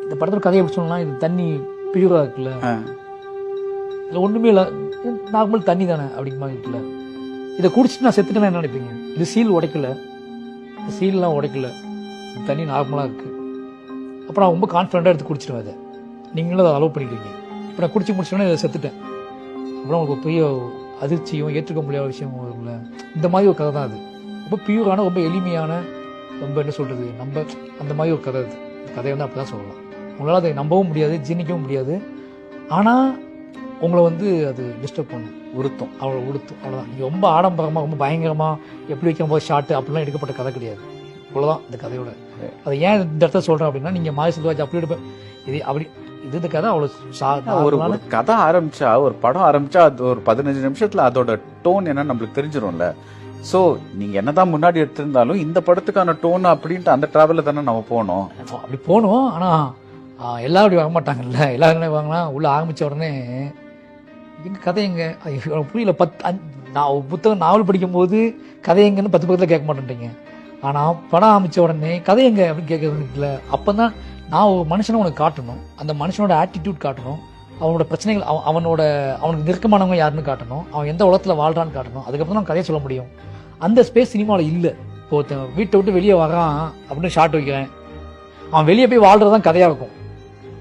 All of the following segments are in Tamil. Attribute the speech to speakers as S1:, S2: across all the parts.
S1: இந்த படத்தோட கதையை எப்படி சொல்லலாம், இது தண்ணி பியூராக இருக்குல்ல, இதில் ஒன்றுமே இல்லை, நார்மல் தண்ணி தானே அப்படிங்கிற மாதிரி இருக்குல்ல. இதை குடிச்சிட்டு நான் செத்துட்டேன்னா என்ன நினைப்பீங்க? இது சீல் உடைக்கல, இந்த சீல்லாம் உடைக்கல, இந்த தண்ணி நார்மலாக இருக்குது. அப்புறம் நான் ரொம்ப கான்ஃபிடண்ட்டாக எடுத்து குடிச்சிடுவேன். அதை நீங்களும் அதை அலோவ் பண்ணிக்கிறீங்க. இப்போ நான் குடிச்சு முடிச்சோன்னே இதை செத்துட்டேன். அப்புறம் உங்களுக்கு பெரிய அதிர்ச்சியும் ஏற்றுக்க முடியாத விஷயம் வரும்ல. இந்த மாதிரி ஒரு கதை தான் அது. ரொம்ப பியூரான, ரொம்ப எளிமையான, ரொம்ப என்ன சொல்கிறது, நம்ம அந்த மாதிரி ஒரு கதை. அது கதையை வந்து அப்படி தான் சொல்லலாம். உங்களால் அதை நம்பவும் முடியாது, ஜீர்ணிக்கவும் முடியாது. ஆனால் உங்களை வந்து அது டிஸ்டர்ப் பண்ணும், உறுத்தும், அவ்வளோ உறுத்தும், அவ்வளோதான். நீங்கள் ரொம்ப ஆடம்பரமாக, ரொம்ப பயங்கரமாக எப்படி வைக்கும் போது ஷார்ட்டு அப்படிலாம் எடுக்கப்பட்ட கதை கிடையாது. இவ்வளோதான் இந்த கதையோட. அதை ஏன் இந்த இடத்த சொல்கிறேன் அப்படின்னா, நீங்கள் மாரி செல்வராஜ் அப்படி எடுப்பேன், இது அப்படி இது இந்த கதை அவ்வளோ
S2: ஒரு கதை ஆரம்பிச்சா, ஒரு படம் ஆரம்பிச்சா அது ஒரு 15 நிமிஷத்துல அதோட டோன் என்னன்னு நம்மளுக்கு தெரிஞ்சிடும்ல. ஸோ நீங்க என்னதான் முன்னாடி எடுத்திருந்தாலும் இந்த படத்துக்கான டோன் அப்படின்ட்டு அந்த டிராவலில் தானே நம்ம போனோம்.
S1: அப்படி போனோம். ஆனால் எல்லாரும் அப்படி வாங்க மாட்டாங்கல்ல. எல்லாரும் என்ன வாங்கினா உள்ள ஆரம்பித்த உடனே எங்கள் கதை எங்க புரியல. நான் புத்தகம் நாவல் படிக்கும்போது கதை எங்கன்னு 10 பக்கத்தில் கேட்க மாட்டேன்றீங்க. ஆனால் படம் ஆரம்பித்த உடனே கதை எங்க அப்படின்னு கேட்கறதுல அப்போ தான் நான் ஒரு மனுஷனை உனக்கு காட்டணும், அந்த மனுஷனோட ஆட்டிடியூட் காட்டணும், அவனோட பிரச்சனைகள், அவனுக்கு நெருக்கமானவங்க யாருன்னு காட்டணும், அவன் எந்த உலகத்தில் வாழ்றான்னு காட்டணும். அதுக்கப்புறம் தான் கதையை சொல்ல முடியும். அந்த ஸ்பேஸ் சினிமாவில் இல்லை. இப்போ ஒருத்தன் வீட்டை விட்டு வெளியே வரான் அப்படின்னு ஷார்ட் வைக்கிறேன், அவன் வெளியே போய் வாழ்றது தான் கதையாக இருக்கும்.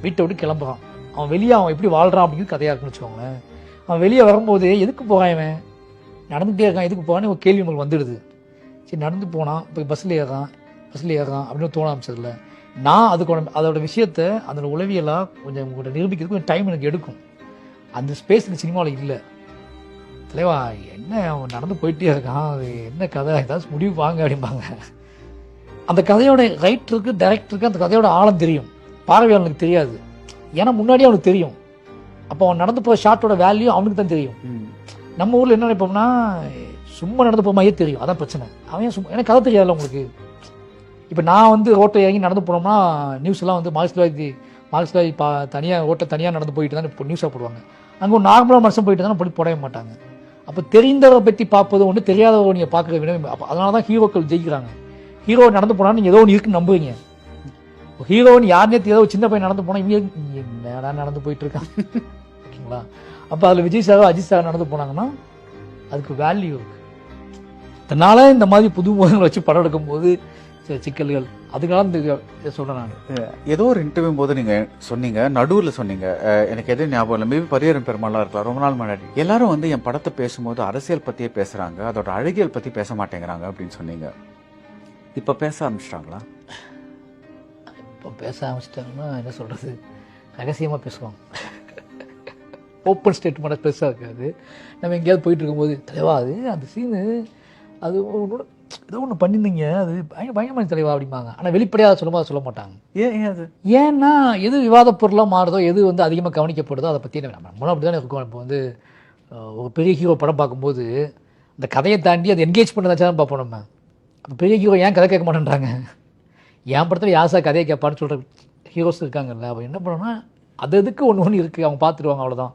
S1: வீட்டை விட்டு கிளம்புறான், அவன் வெளியே அவன் எப்படி வாழ்றான் அப்படிங்கிறது கதையாக இருக்குன்னு வச்சுக்கோங்களேன். அவன் வெளியே வரும்போது எதுக்கு போகிறான், இவன் நடந்துகிட்டே இருக்கான், எதுக்கு போகிறான்னு ஒரு கேள்வி உங்களுக்கு வந்துடுது. சரி, நடந்து போனான், இப்போ பஸ்ஸில் ஏறான் அப்படின்னு தோண ஆரம்பிச்சதில்ல. நான் அதோட விஷயத்த அதோட உளவியலாக கொஞ்சம் உங்கள்கிட்ட நிரூபிக்கிறதுக்கு கொஞ்சம் டைம் எனக்கு எடுக்கும். அந்த ஸ்பேஸ் இந்த சினிமாவில் இல்லை. தலைவா என்ன அவன் நடந்து போயிட்டே இருக்கான், அது என்ன கதை, ஏதாச்சும் முடிவு வாங்க அப்படிம்பாங்க. அந்த கதையோட ரைட்டருக்கு, டைரக்டருக்கு அந்த கதையோட ஆழம் தெரியும், பார்வையாளனுக்கு தெரியாது. ஏன்னா முன்னாடியே அவனுக்கு தெரியும். அப்போ அவன் நடந்து போகிற ஷார்ட்டோட வேல்யூ அவனுக்கு தான் தெரியும். நம்ம ஊரில் என்ன நினைப்போம்னா, சும்மா நடந்து போக மாதிரியே தெரியும், அதான் பிரச்சனை. அவன் சும்மா எனக்கு கதை தெரியாதுல்ல உங்களுக்கு. இப்போ நான் வந்து ரோட்டை இறங்கி நடந்து போனோம்னா நியூஸ்லாம் வந்து மார்க்ஸ்வாதி தனியாக ரோட்டை தனியாக நடந்து போயிட்டு தான் இப்போ நியூஸாக போடுவாங்க. அங்கே ஒரு நார்மலாக மனுஷன் போயிட்டு தானே போடவே மாட்டாங்க. அப்போ தெரிந்தவரை பற்றி பார்ப்பது ஒன்று, தெரியாதவரை நீங்கள் பார்க்குற விட. அதனால தான் ஹீரோக்கள் ஜெயிக்கிறாங்க. ஹீரோ நடந்து போனால் நீங்கள் ஏதோ ஒன்று இருக்குன்னு நம்புவீங்க. ஹீரோன்னு யாருனே ஏதோ சின்ன பையன் நடந்து போனால் இவங்க நேரம் நடந்து போயிட்டு இருக்காங்க, ஓகேங்களா. அப்போ அதில் விஜய் சாரோ அஜித் சாரோ நடந்து போனாங்கன்னா அதுக்கு வேல்யூ இருக்குது. அதனால இந்த மாதிரி புது முகங்களை வச்சு படம் எடுக்கும்போது சிக்கல்கள், அதுக்காக இந்த சொல்கிறேன் நான்.
S2: ஏதோ ஒரு இன்டர்வியூ போது நீங்கள் சொன்னீங்க, நடுவில் சொன்னீங்க, எனக்கு எதுவும் ஞாபகம் இல்லை, மேபி பரியரும் பெருமாளாக இருக்கலாம், ரொம்ப நாள் முன்னாடி எல்லாரும் வந்து என் படத்தை பேசும்போது அரசியல் பற்றியே பேசுகிறாங்க, அதோட அழகியல் பற்றி பேச மாட்டேங்கிறாங்க அப்படின்னு சொன்னீங்க. இப்போ பேச ஆரம்பிச்சிட்டாங்களா?
S1: இப்போ பேச ஆரம்பிச்சிட்டாங்கன்னா என்ன சொல்கிறது, ரகசியமாக பேசுவாங்க. ஓப்பன் ஸ்டேட்மெண்ட்டாக பெருசாக இருக்காது. நம்ம எங்கேயாவது போயிட்டு இருக்கும்போது, தலைவா அது அந்த சீனு அது ஏதோ ஒன்று பண்ணியிருந்தீங்க, அது பயங்கரமான தலைவா அப்படிம்பாங்க. ஆனால் வெளிப்படையாக சொல்ல மாட்டாங்க.
S2: ஏன் அது?
S1: ஏன்னா எது விவாத பொருளாக மாறுதோ, எது வந்து அதிகமாக கவனிக்கப்படுதோ அதை பற்றி நம்மளும் அப்படி தானே இருக்கும். இப்போ வந்து ஒரு பெரிய ஹீரோ படம் பார்க்கும்போது அந்த கதையை தாண்டி அதை என்கேஜ் பண்ணதாச்சும் தான் பார்ப்போம் நம்ம. அப்போ பெரிய ஹீரோ ஏன் கதை கேட்க மாட்டேன்றாங்க, என் படத்தில் யாசா கதையை கேட்பான்னு சொல்கிற ஹீரோஸ் இருக்காங்கல்ல. அப்போ என்ன பண்ணோன்னா அது எதுக்கு ஒன்று இருக்குது, அவங்க பார்த்துருவாங்க, அவ்வளோதான்.